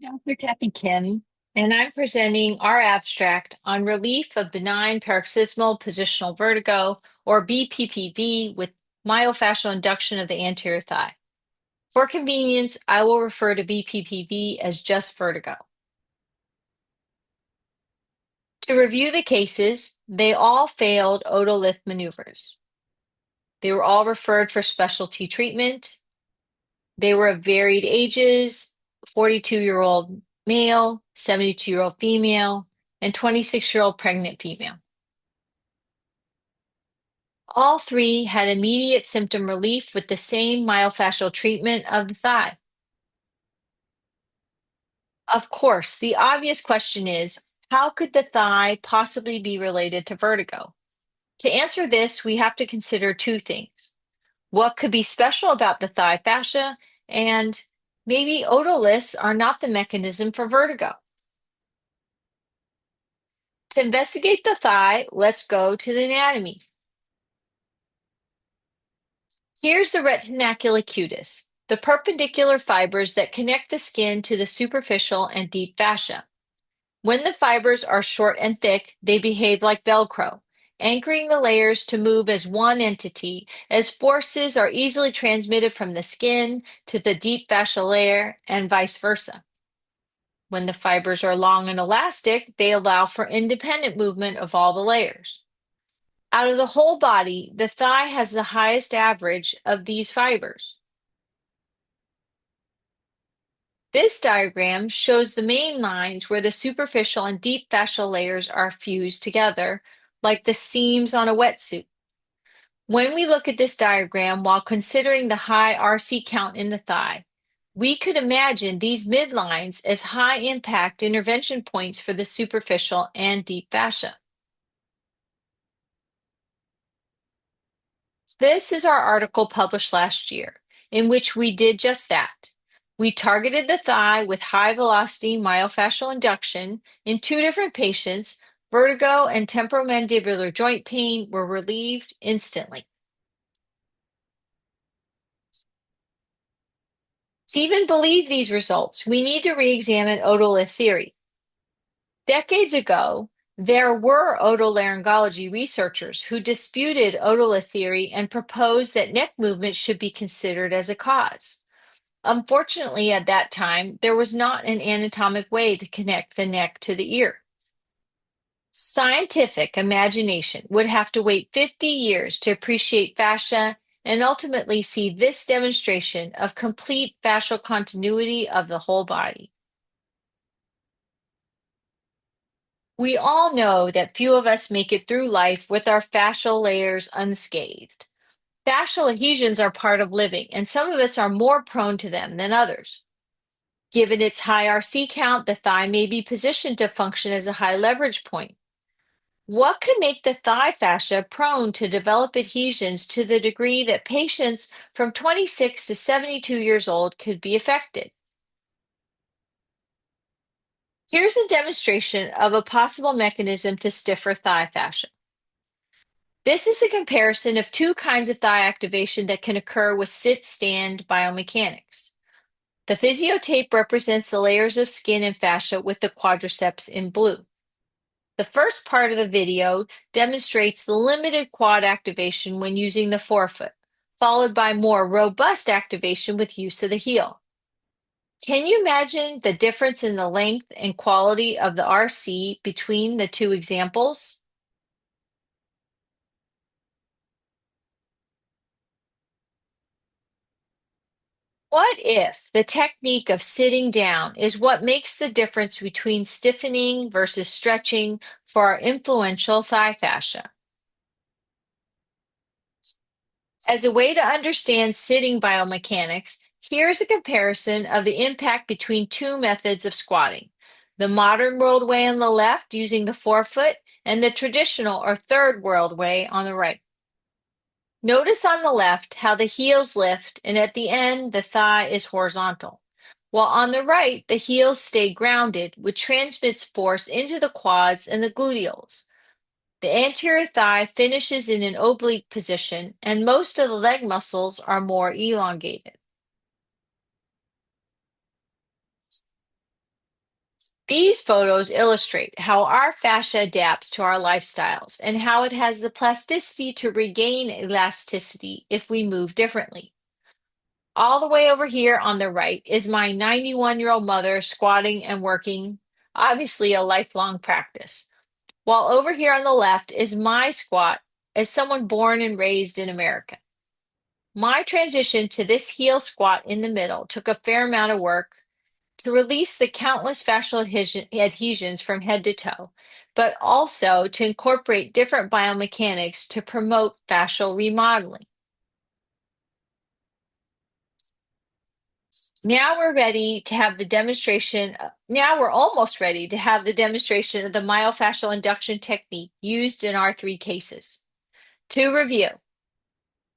Dr. Kathy Kim, and I'm presenting our abstract on relief of benign paroxysmal positional vertigo, or BPPV, with myofascial induction of the anterior thigh. For convenience, I will refer to BPPV as just vertigo. To review the cases, they all failed otolith maneuvers. They were all referred for specialty treatment. They were of varied ages: 42-year-old male, 72-year-old female, and 26-year-old pregnant female. All three had immediate symptom relief with the same myofascial treatment of the thigh. Of course, the obvious question is, how could the thigh possibly be related to vertigo? To answer this, we have to consider two things. What could be special about the thigh fascia, and maybe otoliths are not the mechanism for vertigo? To investigate the thigh, let's go to the anatomy. Here's the retinacula cutis, the perpendicular fibers that connect the skin to the superficial and deep fascia. When the fibers are short and thick, they behave like Velcro, anchoring the layers to move as one entity, as forces are easily transmitted from the skin to the deep fascial layer and vice versa. When the fibers are long and elastic, they allow for independent movement of all the layers. Out of the whole body, the thigh has the highest average of these fibers. This diagram shows the main lines where the superficial and deep fascial layers are fused together, like the seams on a wetsuit. When we look at this diagram while considering the high RC count in the thigh, we could imagine these midlines as high impact intervention points for the superficial and deep fascia. This is our article published last year, in which we did just that. We targeted the thigh with high-velocity myofascial induction in two different patients. Vertigo and temporomandibular joint pain were relieved instantly. To even believe these results, we need to re-examine otolith theory. Decades ago, there were otolaryngology researchers who disputed otolith theory and proposed that neck movement should be considered as a cause. Unfortunately, at that time, there was not an anatomic way to connect the neck to the ear. Scientific imagination would have to wait 50 years to appreciate fascia and ultimately see this demonstration of complete fascial continuity of the whole body. We all know that few of us make it through life with our fascial layers unscathed. Fascial adhesions are part of living, and some of us are more prone to them than others. Given its high RC count, the thigh may be positioned to function as a high leverage point. What could make the thigh fascia prone to develop adhesions to the degree that patients from 26 to 72 years old could be affected? Here's a demonstration of a possible mechanism to stiffer thigh fascia. This is a comparison of two kinds of thigh activation that can occur with sit-stand biomechanics. The physiotape represents the layers of skin and fascia with the quadriceps in blue. The first part of the video demonstrates the limited quad activation when using the forefoot, followed by more robust activation with use of the heel. Can you imagine the difference in the length and quality of the RC between the two examples? What if the technique of sitting down is what makes the difference between stiffening versus stretching for our influential thigh fascia? As a way to understand sitting biomechanics, here's a comparison of the impact between two methods of squatting: the modern world way on the left using the forefoot, and the traditional or third world way on the right. Notice on the left how the heels lift, and at the end, the thigh is horizontal, while on the right, the heels stay grounded, which transmits force into the quads and the gluteals. The anterior thigh finishes in an oblique position, and most of the leg muscles are more elongated. These photos illustrate how our fascia adapts to our lifestyles and how it has the plasticity to regain elasticity if we move differently. All the way over here on the right is my 91-year-old mother squatting and working, obviously a lifelong practice. While over here on the left is my squat as someone born and raised in America. My transition to this heel squat in the middle took a fair amount of work to release the countless fascial adhesions from head to toe, but also to incorporate different biomechanics to promote fascial remodeling. Now we're ready to have the demonstration. Now we're almost ready to have the demonstration of the myofascial induction technique used in our three cases. To review,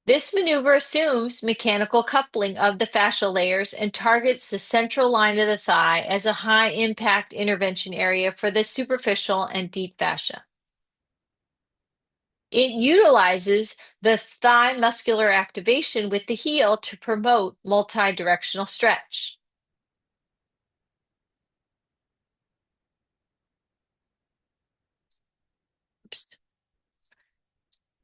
this maneuver assumes mechanical coupling of the fascial layers and targets the central line of the thigh as a high impact intervention area for the superficial and deep fascia. It utilizes the thigh muscular activation with the heel to promote multi-directional stretch.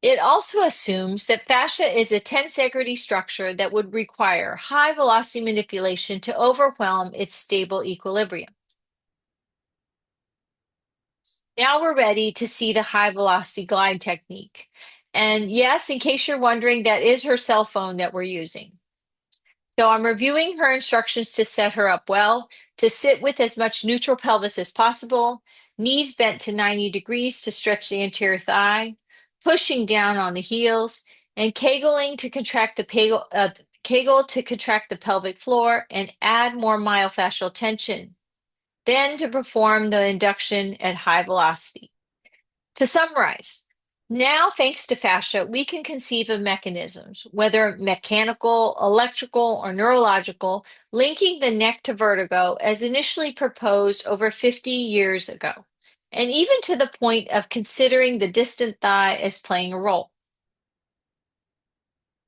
It also assumes that fascia is a tensegrity structure that would require high velocity manipulation to overwhelm its stable equilibrium. Now we're ready to see the high velocity glide technique. And yes, in case you're wondering, that is her cell phone that we're using. So I'm reviewing her instructions to set her up well, to sit with as much neutral pelvis as possible, knees bent to 90 degrees to stretch the anterior thigh, pushing down on the heels, and kegel to contract the pelvic floor and add more myofascial tension. Then to perform the induction at high velocity. To summarize, now thanks to fascia, we can conceive of mechanisms, whether mechanical, electrical, or neurological, linking the neck to vertigo as initially proposed over 50 years ago, and even to the point of considering the distant thigh as playing a role.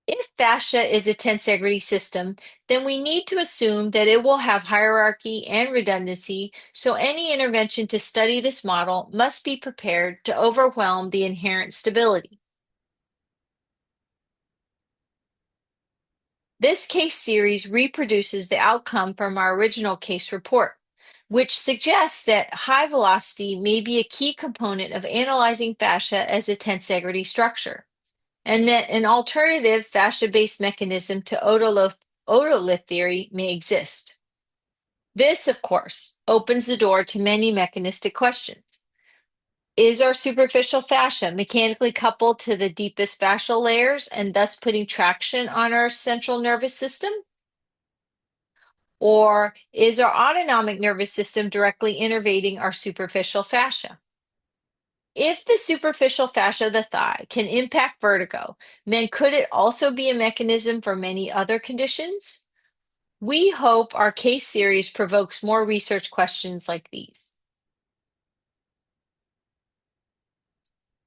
If fascia is a tensegrity system, then we need to assume that it will have hierarchy and redundancy, so any intervention to study this model must be prepared to overwhelm the inherent stability. This case series reproduces the outcome from our original case report, which suggests that high velocity may be a key component of analyzing fascia as a tensegrity structure, and that an alternative fascia-based mechanism to otolith theory may exist. This, of course, opens the door to many mechanistic questions. Is our superficial fascia mechanically coupled to the deepest fascial layers and thus putting traction on our central nervous system? Or is our autonomic nervous system directly innervating our superficial fascia? If the superficial fascia of the thigh can impact vertigo, then could it also be a mechanism for many other conditions? We hope our case series provokes more research questions like these.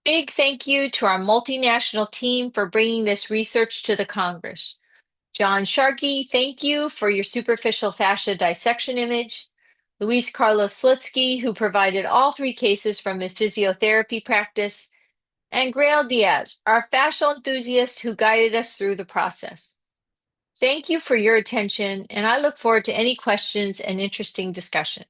Big thank you to our multinational team for bringing this research to the Congress. John Sharkey, thank you for your superficial fascia dissection image. Luis Carlos Slutsky, who provided all three cases from his physiotherapy practice, and Grail Diaz, our fascial enthusiast who guided us through the process. Thank you for your attention, and I look forward to any questions and interesting discussion.